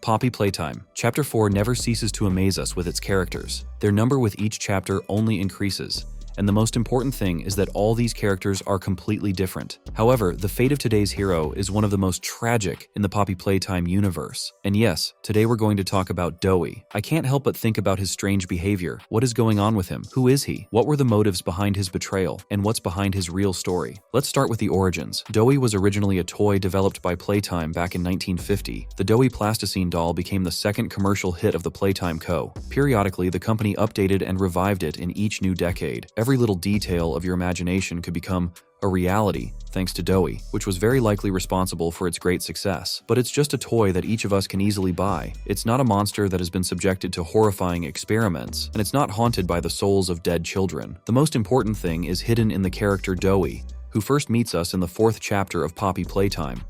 Poppy Playtime. Chapter 4 never ceases to amaze us with its characters. Their number with each chapter only increases. And the most important thing is that all these characters are completely different. However, the fate of today's hero is one of the most tragic in the Poppy Playtime universe. And yes, today we're going to talk about Doey. I can't help but think about his strange behavior. What is going on with him? Who is he? What were the motives behind his betrayal? And what's behind his real story? Let's start with the origins. Doey was originally a toy developed by Playtime back in 1950. The Doey plasticine doll became the second commercial hit of the Playtime Co. Periodically, the company updated and revived it in each new decade. Every little detail of your imagination could become a reality thanks to Doey, which was very likely responsible for its great success. But it's just a toy that each of us can easily buy. It's not a monster that has been subjected to horrifying experiments, and it's not haunted by the souls of dead children. The most important thing is hidden in the character Doey, who first meets us in the 4th chapter of Poppy Playtime.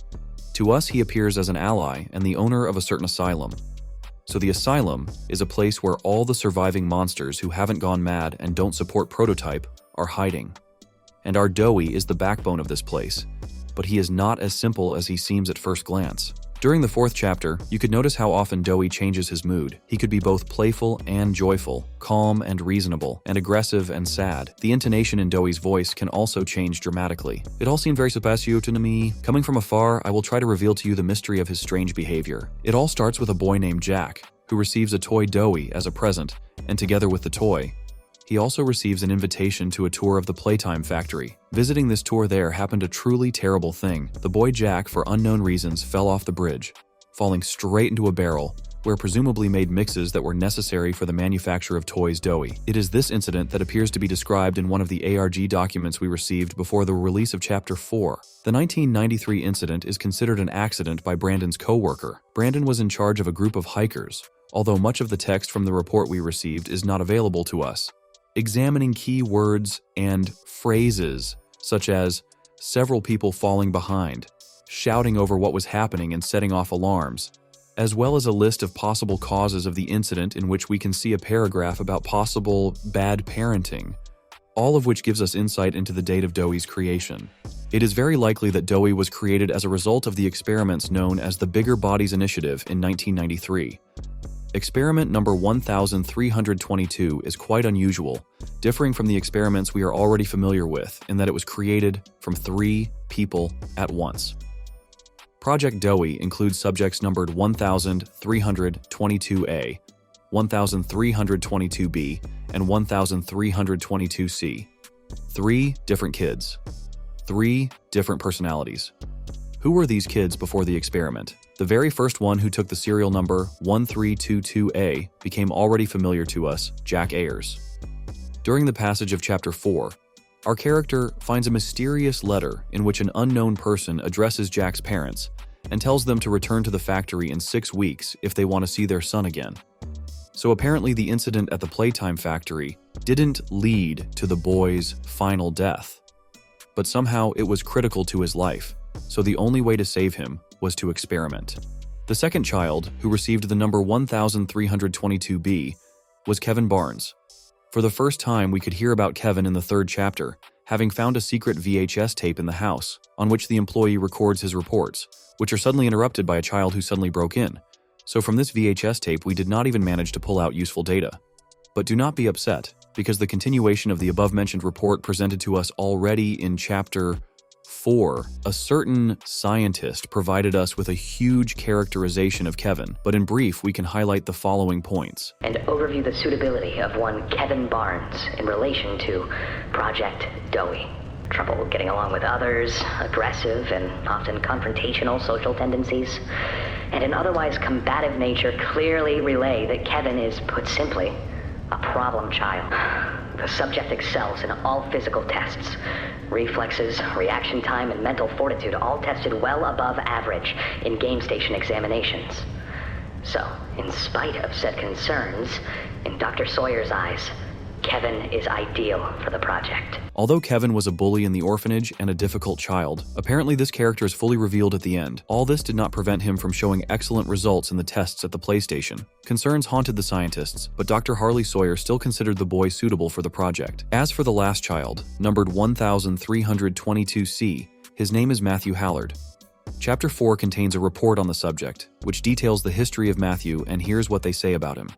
To us, he appears as an ally and the owner of a certain asylum. So the asylum is a place where all the surviving monsters who haven't gone mad and don't support Prototype are hiding. And our Doey is the backbone of this place, but he is not as simple as he seems at first glance. During the 4th chapter, you could notice how often Doey changes his mood. He could be both playful and joyful, calm and reasonable, and aggressive and sad. The intonation in Doey's voice can also change dramatically. It all seemed very suspicious to me. Coming from afar, I will try to reveal to you the mystery of his strange behavior. It all starts with a boy named Jack, who receives a toy Doey as a present, and together with the toy, he also receives an invitation to a tour of the Playtime factory. Visiting this tour there happened a truly terrible thing. The boy Jack, for unknown reasons, fell off the bridge, falling straight into a barrel, where presumably made mixes that were necessary for the manufacture of toys Doey. It is this incident that appears to be described in one of the ARG documents we received before the release of Chapter 4. The 1993 incident is considered an accident by Brandon's co-worker. Brandon was in charge of a group of hikers, although much of the text from the report we received is not available to us. Examining key words and phrases such as several people falling behind, shouting over what was happening and setting off alarms, as well as a list of possible causes of the incident in which we can see a paragraph about possible bad parenting, all of which gives us insight into the date of Doey's creation. It is very likely that Doey was created as a result of the experiments known as the Bigger Bodies Initiative in 1993. Experiment number 1322 is quite unusual, differing from the experiments we are already familiar with in that it was created from 3 people at once. Project Doey includes subjects numbered 1322A, 1322B, and 1322C. 3 different kids. 3 different personalities. Who were these kids before the experiment? The very first one who took the serial number 1322A became already familiar to us, Jack Ayers. During the passage of Chapter 4, our character finds a mysterious letter in which an unknown person addresses Jack's parents and tells them to return to the factory in 6 weeks if they want to see their son again. So apparently the incident at the Playtime factory didn't lead to the boy's final death, but somehow it was critical to his life. So the only way to save him was to experiment. The second child, who received the number 1322B, was Kevin Barnes. For the first time, we could hear about Kevin in the 3rd chapter, having found a secret VHS tape in the house, on which the employee records his reports, which are suddenly interrupted by a child who suddenly broke in. So from this VHS tape, we did not even manage to pull out useful data. But do not be upset, because the continuation of the above-mentioned report presented to us already in Chapter 4, a certain scientist provided us with a huge characterization of Kevin, but in brief, we can highlight the following points. And overview the suitability of one Kevin Barnes in relation to Project Doey. Trouble getting along with others, aggressive and often confrontational social tendencies, and an otherwise combative nature clearly relay that Kevin is, put simply, a problem child. The subject excels in all physical tests. Reflexes, reaction time, and mental fortitude all tested well above average in game station examinations. So, in spite of said concerns, in Dr. Sawyer's eyes, Kevin is ideal for the project. Although Kevin was a bully in the orphanage and a difficult child, apparently this character is fully revealed at the end. All this did not prevent him from showing excellent results in the tests at the PlayStation. Concerns haunted the scientists, but Dr. Harley Sawyer still considered the boy suitable for the project. As for the last child, numbered 1322C, his name is Matthew Hallard. Chapter 4 contains a report on the subject, which details the history of Matthew, and here's what they say about him.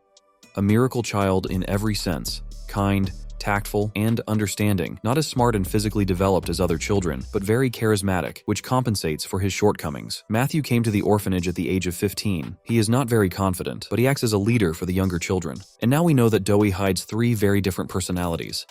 A miracle child in every sense, kind, tactful, and understanding, not as smart and physically developed as other children, but very charismatic, which compensates for his shortcomings. Matthew came to the orphanage at the age of 15. He is not very confident, but he acts as a leader for the younger children. And now we know that Doey hides 3 very different personalities.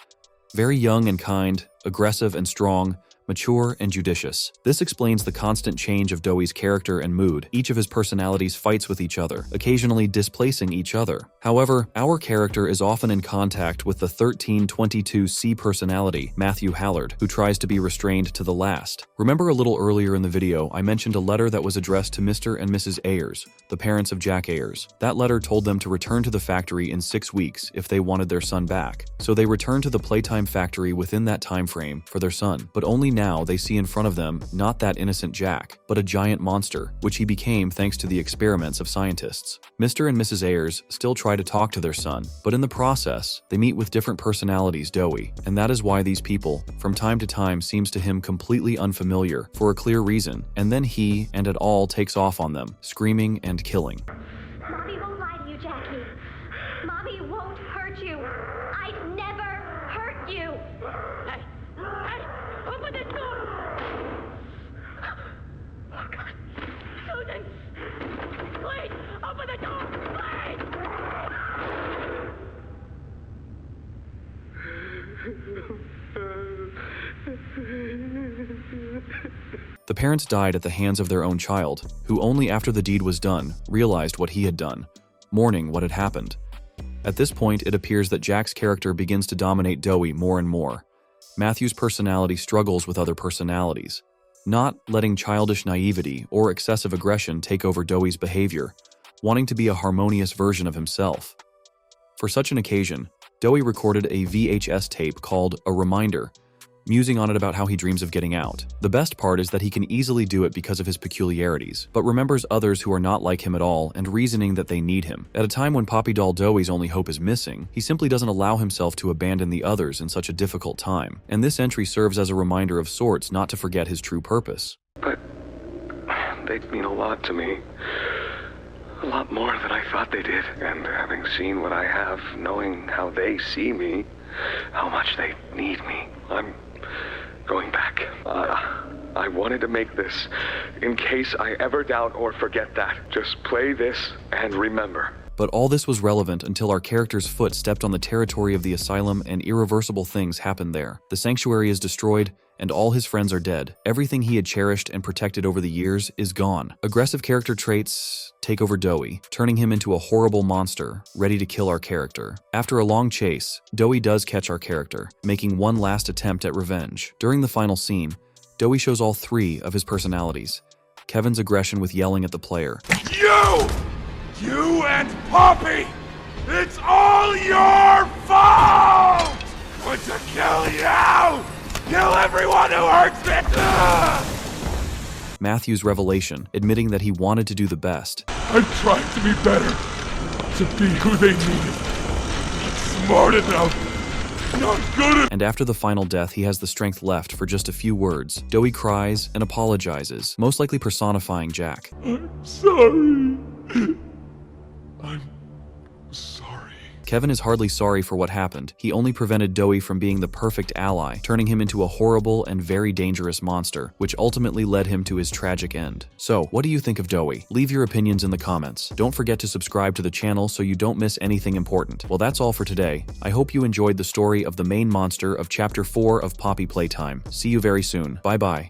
Very young and kind, aggressive and strong, mature and judicious. This explains the constant change of Doey's character and mood. Each of his personalities fights with each other, occasionally displacing each other. However, our character is often in contact with the 1322C personality, Matthew Hallard, who tries to be restrained to the last. Remember a little earlier in the video, I mentioned a letter that was addressed to Mr. and Mrs. Ayers, the parents of Jack Ayers. That letter told them to return to the factory in 6 weeks if they wanted their son back. So they returned to the playtime factory within that time frame for their son, but only now they see in front of them not that innocent Jack, but a giant monster, which he became thanks to the experiments of scientists. Mr. and Mrs. Ayers still try to talk to their son, but in the process, they meet with different personalities Doey, and that is why these people, from time to time, seems to him completely unfamiliar, for a clear reason, and then he and it all takes off on them, screaming and killing. Mommy won't lie to you, Jackie. Mommy won't hurt you. I'd never hurt you. Hey, open this door. Oh, God. Susan, please, open the door, please. The parents died at the hands of their own child, who only after the deed was done realized what he had done, mourning what had happened. At this point, it appears that Jack's character begins to dominate Doey more and more. Matthew's personality struggles with other personalities, not letting childish naivety or excessive aggression take over Doey's behavior, wanting to be a harmonious version of himself. For such an occasion, Doey recorded a VHS tape called A Reminder, musing on it about how he dreams of getting out. The best part is that he can easily do it because of his peculiarities, but remembers others who are not like him at all and reasoning that they need him. At a time when Poppy Doll Doey's only hope is missing, he simply doesn't allow himself to abandon the others in such a difficult time, and this entry serves as a reminder of sorts not to forget his true purpose. But they mean a lot to me. A lot more than I thought they did. And having seen what I have, knowing how they see me, how much they need me, I'm going back. I wanted to make this in case I ever doubt or forget that. Just play this and remember. But all this was relevant until our character's foot stepped on the territory of the asylum and irreversible things happened there. The sanctuary is destroyed, and all his friends are dead. Everything he had cherished and protected over the years is gone. Aggressive character traits take over Doey, turning him into a horrible monster, ready to kill our character. After a long chase, Doey does catch our character, making one last attempt at revenge. During the final scene, Doey shows all 3 of his personalities. Kevin's aggression with yelling at the player. You and Poppy! It's all your fault! Want to kill you! Kill everyone who hurts me! Matthew's revelation, admitting that he wanted to do the best. I'm trying to be better. To be who they needed. Not smart enough. Not good enough. And after the final death, he has the strength left for just a few words. Doey cries and apologizes, most likely personifying Jack. I'm sorry. I'm sorry. Kevin is hardly sorry for what happened. He only prevented Doey from being the perfect ally, turning him into a horrible and very dangerous monster, which ultimately led him to his tragic end. So, what do you think of Doey? Leave your opinions in the comments. Don't forget to subscribe to the channel so you don't miss anything important. Well, that's all for today. I hope you enjoyed the story of the main monster of Chapter 4 of Poppy Playtime. See you very soon. Bye-bye.